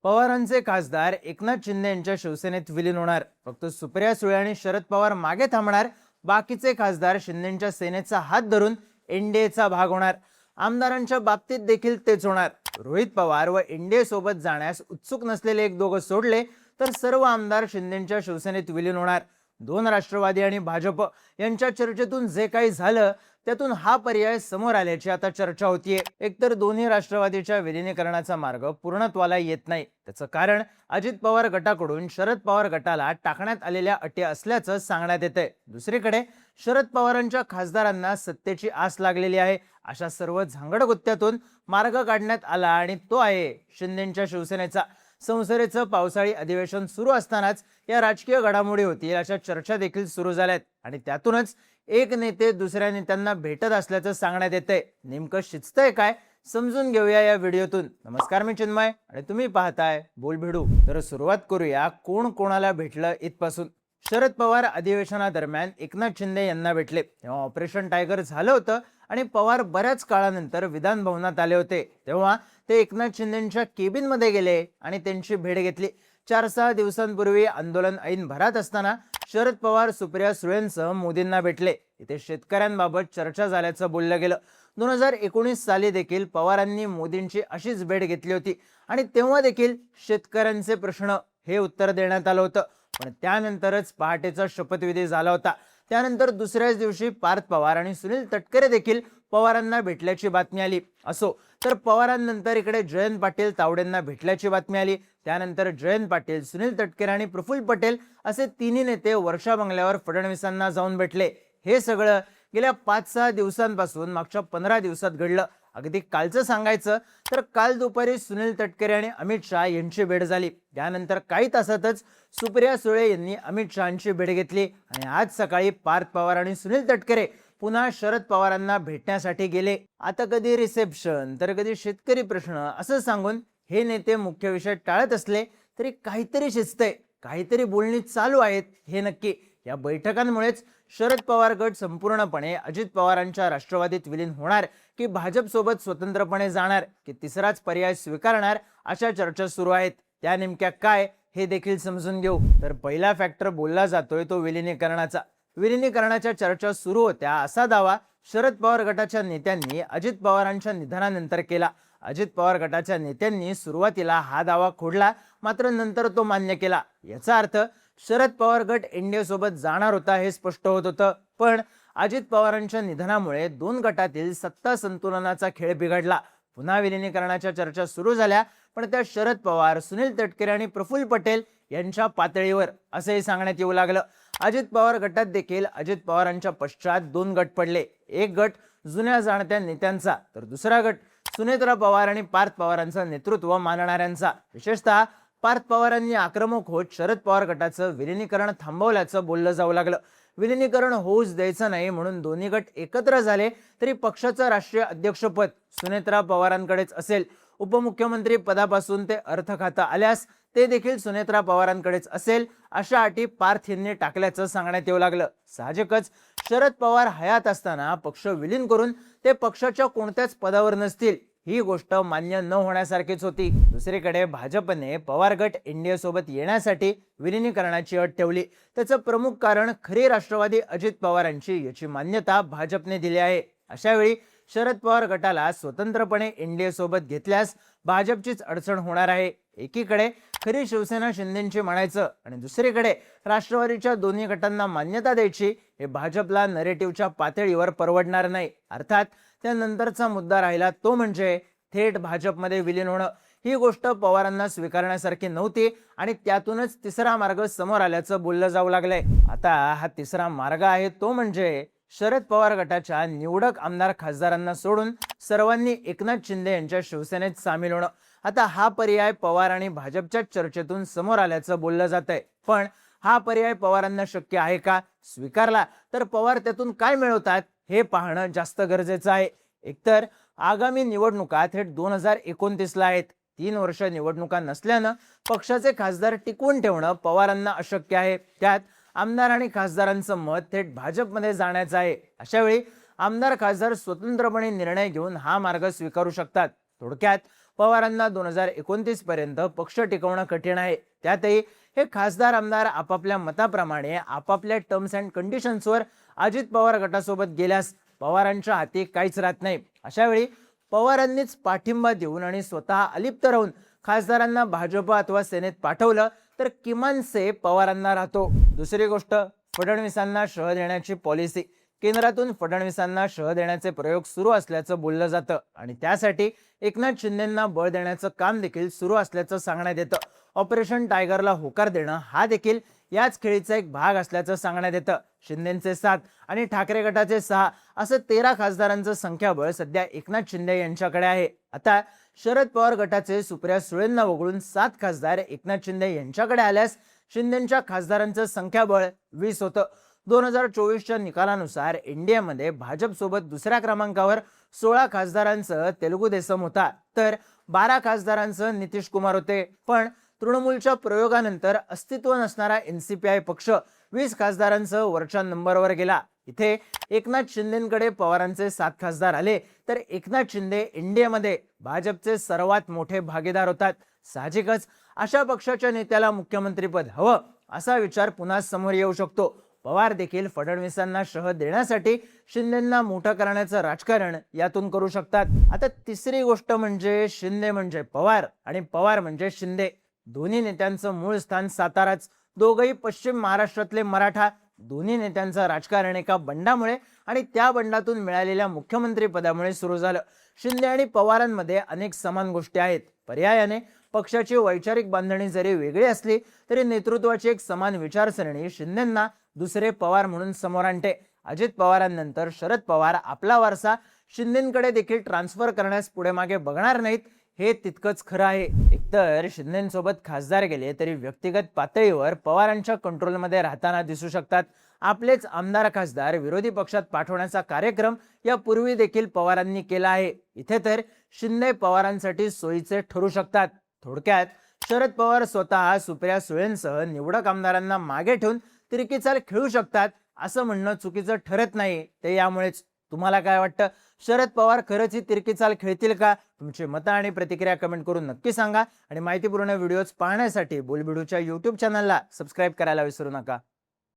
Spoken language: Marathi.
पवारांचे खासदार एकनाथ शिंदे यांच्या शिवसेनेत विलीन होणार. फक्त सुप्रिया सुळे आणि शरद पवार मागे थांबणार. बाकीचे खासदार शिंदेंच्या सेनेचा हात धरून एनडीएचा भाग होणार. आमदारांच्या बाबतीत देखील तेच होणार. रोहित पवार व एनडीए सोबत जाण्यास उत्सुक नसलेले एक दोघं सोडले तर सर्व आमदार शिंदेंच्या शिवसेनेत विलीन होणार. दोन राष्ट्रवादी आणि भाजप यांच्या चर्चेतून जे काही झालं त्यातून हा पर्याय समोर आल्याची आता चर्चा होतीये. एकतर दोन्ही राष्ट्रवादीच्या विलिनीकरणाचा मार्ग पूर्णत्वाला येत नाही. त्याचं कारण अजित पवार गटाकडून शरद पवार गटाला टाकण्यात आलेल्या अटी असल्याचं सांगण्यात येतंय. दुसरीकडे शरद पवारांच्या खासदारांना सत्तेची आस लागलेली आहे. अशा सर्व झांगडगुत्त्यातून मार्ग काढण्यात आला आणि तो आहे शिंदेंच्या शिवसेनेचा. संसदेचं पावसाळी अधिवेशन सुरू असतानाच या राजकीय घडामोडी होतील अशा चर्चा देखील सुरू झाल्यात आणि त्यातूनच एक नेते दुसऱ्या नेत्यांना भेटत असल्याचं सांगण्यात येतंय. नेमकं शिजतंय काय समजून घेऊया या व्हिडिओतून. नमस्कार, मी चिन्मय आणि तुम्ही पाहताय बोलभिडू. तर सुरुवात करूया कोण कोणाला भेटलं इथपासून. शरद पवार अधिवेशनादरम्यान एकनाथ शिंदे यांना भेटले तेव्हा ऑपरेशन टायगर झालं होतं आणि पवार बऱ्याच काळानंतर विधान भवनात आले होते. तेव्हा ते एकनाथ शिंदेंच्या केबिन मध्ये गेले आणि त्यांची भेट घेतली. 4-6 दिवसांपूर्वी आंदोलन ऐन भरात असताना शरद पवार सुप्रिया सुळेंसह मोदींना भेटले. इथे शेतकऱ्यांबाबत चर्चा झाल्याचं बोललं गेलं. 2019 साली देखील पवारांनी मोदींची अशीच भेट घेतली होती आणि तेव्हा देखील शेतकऱ्यांचे प्रश्न हे उत्तर देण्यात आलं होतं. पण त्यानंतरच पहाटेचा शपथविधी झाला होता. त्यानंतर दुसऱ्याच दिवशी पार्थ पवार आणि सुनील तटकरे देखील पवारांना भेटल्याची बातमी आली. असो तर पवारांनंतर इकडे जयंत पाटील तावडेंना भेटल्याची बातमी आली. त्यानंतर जयंत पाटील, सुनील तटकरे आणि प्रफुल्ल पटेल असे तिन्ही नेते वर्षा बंगल्यावर फडणवीसांना जाऊन भेटले. हे सगळं गेल्या 5-6 दिवसांपासून मागच्या 15 दिवसात घडलं. अगदी कालचं सांगायचं तर काल दुपारी सुनील तटकरे आणि अमित शहा यांची भेट झाली. त्यानंतर काही तासातच सुप्रिया सुळे यांनी अमित शहांची भेट घेतली आणि आज सकाळी पार्थ पवार आणि सुनील तटकरे पुन्हा शरद पवारांना भेटण्यासाठी गेले. आता कधी रिसेप्शन तर कधी शेतकरी प्रश्न असं सांगून हे नेते मुख्य विषय टाळत असले तरी काहीतरी शिजतंय, काहीतरी बोलणी चालू आहेत हे नक्की. या बैठकांमुळेच शरद पवार गट संपूर्णपणे अजित पवारांच्या राष्ट्रवादीत विलीन होणार की भाजप सोबत स्वतंत्रपणे जाणार की तिसराच पर्याय स्वीकारणार अशा चर्चा सुरू आहेत. त्या नेमक्या काय हे देखील समजून घेऊ. तर पहिला फॅक्टर बोलला जातोय तो विलिनीकरणाचा. विलिनीकरणाच्या चर्चा सुरू होत्या असा दावा शरद पवार गटाच्या नेत्यांनी अजित पवारांच्या निधनानंतर केला. अजित पवार गटाच्या नेत्यांनी सुरुवातीला हा दावा खोडला, मात्र नंतर तो मान्य केला. याचा अर्थ शरद पवार गट एनडीए सोबत जाणार होता हे स्पष्ट होत होतं. पण अजित पवारांच्या निधनामुळे दोन गटातील सत्ता संतुलनाचा खेळ बिघडला. पुन्हा विलिनीकरणाच्या चर्चा सुरू झाल्या, पण त्या शरद पवार, सुनील तटकरे आणि प्रफुल्ल पटेल यांच्या पातळीवर असंही सांगण्यात येऊ लागलं. अजित पवार गटात देखील अजित पवारांच्या पश्चात दोन गट पडले. एक गट जुन्या जाणत्या नेत्यांचा तर दुसरा गट सुनेत्रा पवार आणि पार्थ पवारांचं नेतृत्व मानणाऱ्यांचा. विशेषतः पार्थ पवारांनी आक्रमक होत शरद पवार गटाचं विलिनीकरण थांबवल्याचं बोललं जाऊ लागलं. विलिनीकरण होऊच द्यायचं नाही म्हणून दोन्ही गट एकत्र झाले तरी पक्षाचं राष्ट्रीय अध्यक्षपद सुनेत्रा पवारांकडेच असेल. उपमुख्यमंत्री पदापासून ते अर्थ खातं आल्यास ते देखील सुनेत्रा पवारांकडेच असेल अशा अटी पार्थ यांनी टाकल्याचं सांगण्यात येऊ लागलं. साहजिकच शरद पवार हयात असताना पक्ष विलीन करून ते पक्षाच्या कोणत्याच पदावर नसतील ही गोष्ट मान्य न होण्यासारखीच होती. दुसरीकडे भाजपने पवार गट एनडीए सोबत येण्यासाठी विलिनीकरणाची अट ठेवली. त्याचं प्रमुख कारण खरी राष्ट्रवादी अजित पवारांची याची मान्यता भाजपने दिली आहे. अशा वेळी शरद पवार गटाला स्वतंत्रपणे एनडीए सोबत घेतल्यास भाजपचीच अडचण होणार आहे. एकीकडे खरी शिवसेना शिंदेंची म्हणायचं आणि दुसरीकडे राष्ट्रवादीच्या दोन्ही गटांना मान्यता द्यायची हे भाजपला नरेटिव्हच्या पातळीवर परवडणार नाही. अर्थात त्यानंतरचा मुद्दा राहिला तो म्हणजे थेट भाजपमध्ये विलीन होणं. ही गोष्ट पवारांना स्वीकारण्यासारखी नव्हती आणि त्यातूनच तिसरा मार्ग समोर आल्याचं बोललं जाऊ लागलंय. आता हा तिसरा मार्ग आहे तो म्हणजे शरद पवार गटाच्या निवडक आमदार खासदारांना सोडून सर्वांनी एकनाथ शिंदे यांच्या शिवसेनेत सामील होणं. आता हा पर्याय पवार आणि भाजपच्या चर्चेतून समोर आल्याचं बोललं जातंय. पण हा पर्याय पवारांना शक्य आहे का? स्वीकारला तर पवार त्यातून काय मिळवतात हे पाहणं जास्त गरजेचं आहे. एकतर आगामी निवडणुका थेट 2029ला आहेत. 3 वर्ष निवडणुका नसल्यानं पक्षाचे खासदार टिकवून ठेवणं पवारांना अशक्य आहे. त्यात आमदार आणि खासदारांचं मत थेट भाजपमध्ये जाण्याचं आहे. अशा वेळी आमदार खासदार स्वतंत्रपणे निर्णय घेऊन हा मार्ग स्वीकारू शकतात. थोडक्यात पवारांना 2029 पर्यंत पक्ष टिकवणं कठीण आहे. त्यातही हे खासदार आमदार आपापल्या मताप्रमाणे आपापल्या टर्म्स अँड कंडिशन्सवर अजित पवार गटासोबत गेल्यास पवारांच्या हाती काहीच राहत नाही. अशा वेळी पवारांनीच पाठिंबा देऊन आणि स्वतः अलिप्त राहून खासदारांना भाजप अथवा सेनेत पाठवलं तर किमानसे पवारांना राहतो. दुसरी गोष्ट, फडणवीसांना शह देण्याची पॉलिसी. केंद्रातून फडणवीसांना शह देण्याचे प्रयोग सुरू असल्याचं बोललं जातं आणि त्यासाठी एकनाथ शिंदेंना बळ देण्याचं काम देखील सुरू असल्याचं सांगण्यात येतं. ऑपरेशन टायगरला होकार देणं हा देखील याच खेळीचा एक भाग असल्याचं सांगण्यात येतं. शिंदेचे 7 आणि ठाकरे गटाचे 6 असं 13 खासदारांचं संख्याबळ सध्या एकनाथ शिंदे यांच्याकडे आहे. आता शरद पवार गटाचे सुप्रिया सुळेंना वगळून 7 खासदार एकनाथ शिंदे यांच्याकडे आल्यास शिंदेच्या खासदारांचं संख्याबळ 20 होतं. 2024च्या निकालानुसार एनडीएमध्ये भाजप सोबत दुसऱ्या क्रमांकावर 16 खासदारांचं तेलुगू देसम होता, तर 12 खासदारांचं नितीश कुमार होते. पण तृणमूलच्या प्रयोगानंतर अस्तित्व नसणारा एनसीपीआय पक्ष 20 खासदारांसह वरच्या नंबरवर गेला. इथे एकनाथ शिंदेकडे पवारांचे 7 खासदार आले तर एकनाथ शिंदे एनडीएमध्ये भाजपचे सर्वात मोठे भागीदार होतात. साहजिकच अशा पक्षाच्या नेत्याला मुख्यमंत्रीपद हवं असा विचार पुन्हा समोर येऊ शकतो. पवार देखील फडणवीसांना शह देण्यासाठी शिंदेंना मोठं करण्याचं राजकारण यातून करू शकतात. आता तिसरी गोष्ट म्हणजे शिंदे म्हणजे पवार आणि पवार म्हणजे शिंदे. दोन्ही नेत्यांचं मूळ स्थान साताराच. दोघंही पश्चिम महाराष्ट्रातले मराठा. दोन्ही नेत्यांचं राजकारण एका बंडामुळे आणि त्या बंडातून मिळालेल्या मुख्यमंत्री पदामुळे सुरू झालं. शिंदे आणि पवारांमध्ये अनेक समान गोष्टी आहेत. पर्यायाने पक्षाची वैचारिक बांधणी जरी वेगळी असली तरी नेतृत्वाची एक समान विचारसरणी शिंदेंना दुसरे पवार म्हणून समोर आणते. अजित पवारांनंतर शरद पवार आपला वारसा शिंदेकडे देखील ट्रान्सफर करण्यास पुढे मागे बघणार नाहीत, हे तितकंच खरं आहे. एकतर शिंदेसोबत खासदार गेले तरी व्यक्तिगत पातळीवर पवारांच्या कंट्रोलमध्ये राहताना दिसू शकतात. आपलेच आमदार खासदार विरोधी पक्षात पाठवण्याचा कार्यक्रम यापूर्वी देखील पवारांनी केला आहे. इथे तर शिंदे पवारांसाठी सोयीचे ठरू शकतात. थोडक्यात शरद पवार स्वतः सुप्रिया सुळेंसह निवडक आमदारांना मागे ठेवून तिरकी चाल खेळू शकतात असं म्हणणं चुकीचं ठरत नाही. ते यामुळेच. तुम्हाला काय वाटतं? शरद पवार खरंच ही तिरकी चाल खेळतील का? तुमची मतं आणि प्रतिक्रिया कमेंट करून नक्की सांगा आणि माहितीपूर्ण व्हिडिओज पाहण्यासाठी बोलबिडूच्या YouTube चॅनलला सबस्क्राईब करायला विसरू नका.